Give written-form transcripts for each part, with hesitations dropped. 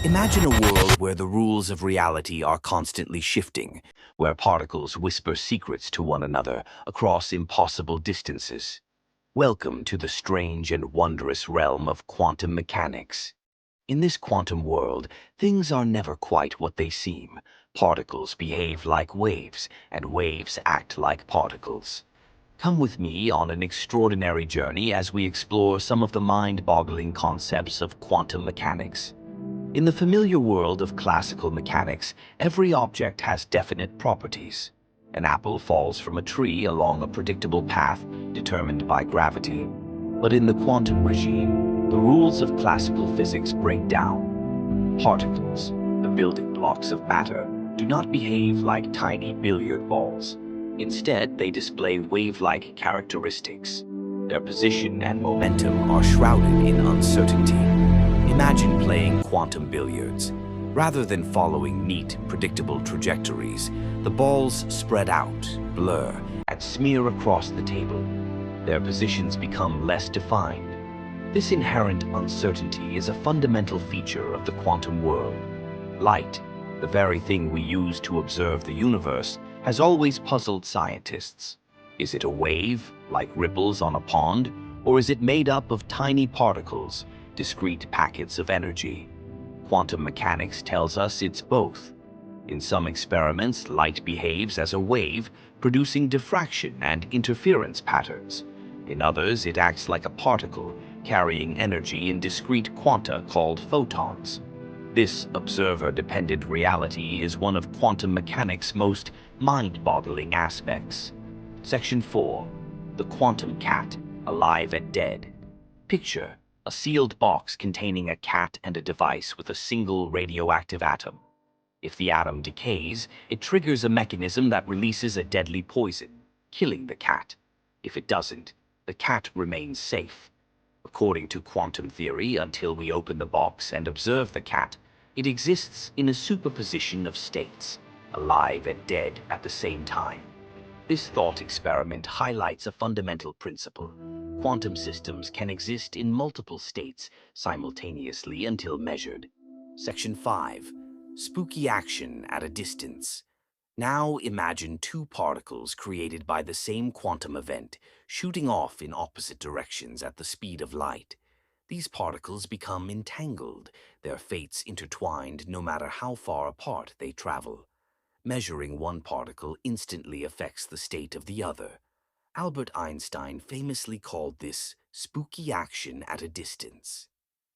Imagine a world where the rules of reality are constantly shifting, where particles whisper secrets to one another across impossible distances. Welcome to the strange and wondrous realm of quantum mechanics. In this quantum world, things are never quite what they seem. Particles behave like waves, and waves act like particles. Come with me on an extraordinary journey as we explore some of the mind-boggling concepts of quantum mechanics. In the familiar world of classical mechanics, every object has definite properties. An apple falls from a tree along a predictable path determined by gravity. But in the quantum regime, the rules of classical physics break down. Particles, the building blocks of matter, do not behave like tiny billiard balls. Instead, they display wave-like characteristics. Their position and momentum are shrouded in uncertainty. Imagine playing quantum billiards. Rather than following neat, predictable trajectories, the balls spread out, blur, and smear across the table. Their positions become less defined. This inherent uncertainty is a fundamental feature of the quantum world. Light, the very thing we use to observe the universe, has always puzzled scientists. Is it a wave, like ripples on a pond, or is it made up of tiny particles, discrete packets of energy? Quantum mechanics tells us it's both. In some experiments, light behaves as a wave, producing diffraction and interference patterns. In others, it acts like a particle, carrying energy in discrete quanta called photons. This observer-dependent reality is one of quantum mechanics' most mind-boggling aspects. Section 4. The quantum cat, alive and dead. Picture a sealed box containing a cat and a device with a single radioactive atom. If the atom decays, it triggers a mechanism that releases a deadly poison, killing the cat. If it doesn't, the cat remains safe. According to quantum theory, until we open the box and observe the cat, it exists in a superposition of states, alive and dead at the same time. This thought experiment highlights a fundamental principle. Quantum systems can exist in multiple states simultaneously until measured. Section 5. Spooky action at a distance. Now imagine two particles created by the same quantum event, shooting off in opposite directions at the speed of light. These particles become entangled, their fates intertwined no matter how far apart they travel. Measuring one particle instantly affects the state of the other. Albert Einstein famously called this spooky action at a distance.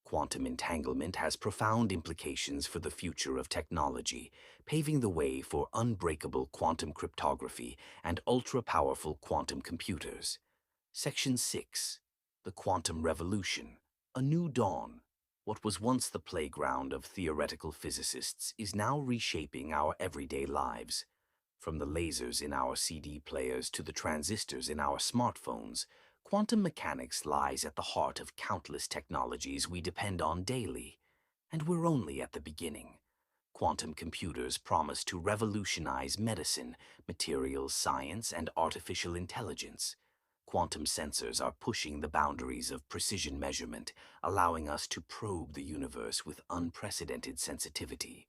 Quantum entanglement has profound implications for the future of technology, paving the way for unbreakable quantum cryptography and ultra-powerful quantum computers. Section 6. The Quantum Revolution. A New Dawn. What was once the playground of theoretical physicists is now reshaping our everyday lives. From the lasers in our CD players to the transistors in our smartphones, quantum mechanics lies at the heart of countless technologies we depend on daily. And we're only at the beginning. Quantum computers promise to revolutionize medicine, materials science, and artificial intelligence. Quantum sensors are pushing the boundaries of precision measurement, allowing us to probe the universe with unprecedented sensitivity.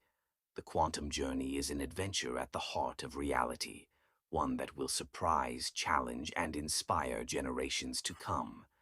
The quantum journey is an adventure at the heart of reality, one that will surprise, challenge, and inspire generations to come.